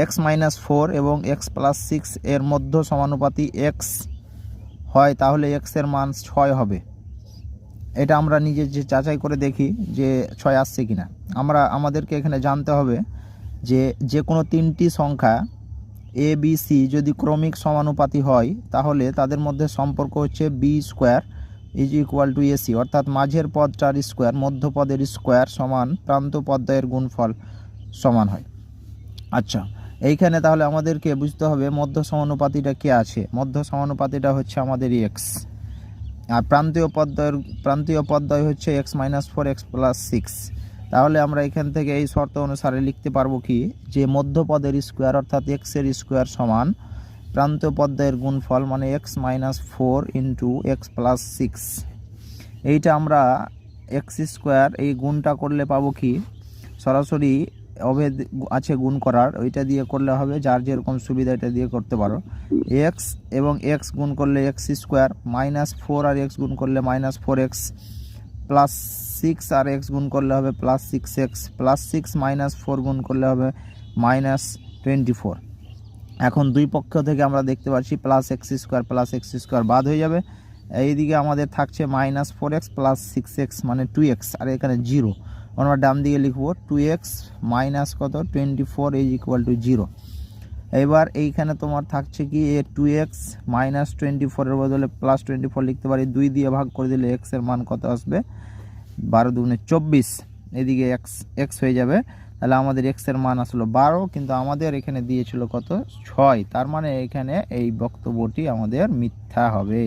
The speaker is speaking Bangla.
এক্স মাইনাস 4 এবং এক্স প্লাস 6 এর মধ্য সমানুপাতি এক্স হয়, তাহলে এক্স এর মান 6 হবে। এটা আমরা নিজে যে যাচাই করে দেখি যে 6 আসছে কিনা। আমাদেরকে এখানে জানতে হবে যে কোনো তিনটি সংখ্যা এ বি সি যদি ক্রমিক সমানুপাতি হয়, তাহলে তাদের মধ্যে সম্পর্ক হচ্ছে B square is equal to AC, অর্থাৎ মাঝের পদটার স্কোয়ার মধ্য পদের স্কোয়ার সমান প্রান্ত পদদ্বয়ের গুণফল সমান হয়। আচ্ছা, এইখানে তাহলে আমাদেরকে বুঝতে হবে মধ্য সমানুপাতিটা কে আছে। মধ্য সমানুপাতিটা হচ্ছে আমাদের এক্স, আর প্রান্তীয় পদদ্বয় হচ্ছে এক্স মাইনাস 4 এক্স প্লাস 6। তাহলে আমরা এখান থেকে এই শর্ত অনুসারে লিখতে পারবো কি, যে মধ্য পদের স্কোয়ার অর্থাৎ এক্স এর স্কোয়ার সমান প্রান্তীয় পদদ্বয়ের গুণফল মানে x minus 4 into x plus 6। এইটা আমরা এক্স স্কোয়ার এই গুণটা করলে পাবো কি, সরাসরি অভেদ আছে গুণ করার, ওইটা দিয়ে করলে হবে, যার যেরকম সুবিধা এটা দিয়ে করতে পারো। এক্স এবং এক্স গুণ করলে এক্স স্কোয়ার, মাইনাস 4 আর এক্স গুণ করলে মাইনাস 4x, প্লাস 6 আর এক্স গুণ করলে হবে প্লাস 6x, প্লাস 6 মাইনাস 4 গুণ করলে হবে মাইনাস 24। এখন দুই পক্ষ থেকে আমরা দেখতে পাচ্ছি প্লাস এক্স স্কোয়ার বাদ হয়ে যাবে। এইদিকে আমাদের থাকছে মাইনাস 4x প্লাস 6x মানে 2x, আর এখানে 0। আমরা ডান দিকে লিখবো 2x মাইনাস কত 24 ইজ ইকুয়াল টু 0। এবার এইখানে তোমার থাকছে কি, এ 2x মাইনাস 24 এর বদলে প্লাস 24 লিখতে পারি। 2 দিয়ে ভাগ করে দিলে x এর মান কত আসবে, 12 দুগুণে 24, এদিকে x হয়ে যাবে। তাহলে আমাদের x এর মান আসলো 12, কিন্তু আমাদের এখানে দিয়েছিল কত 6। তার মানে এখানে এই বক্তব্যটি আমাদের মিথ্যা হবে।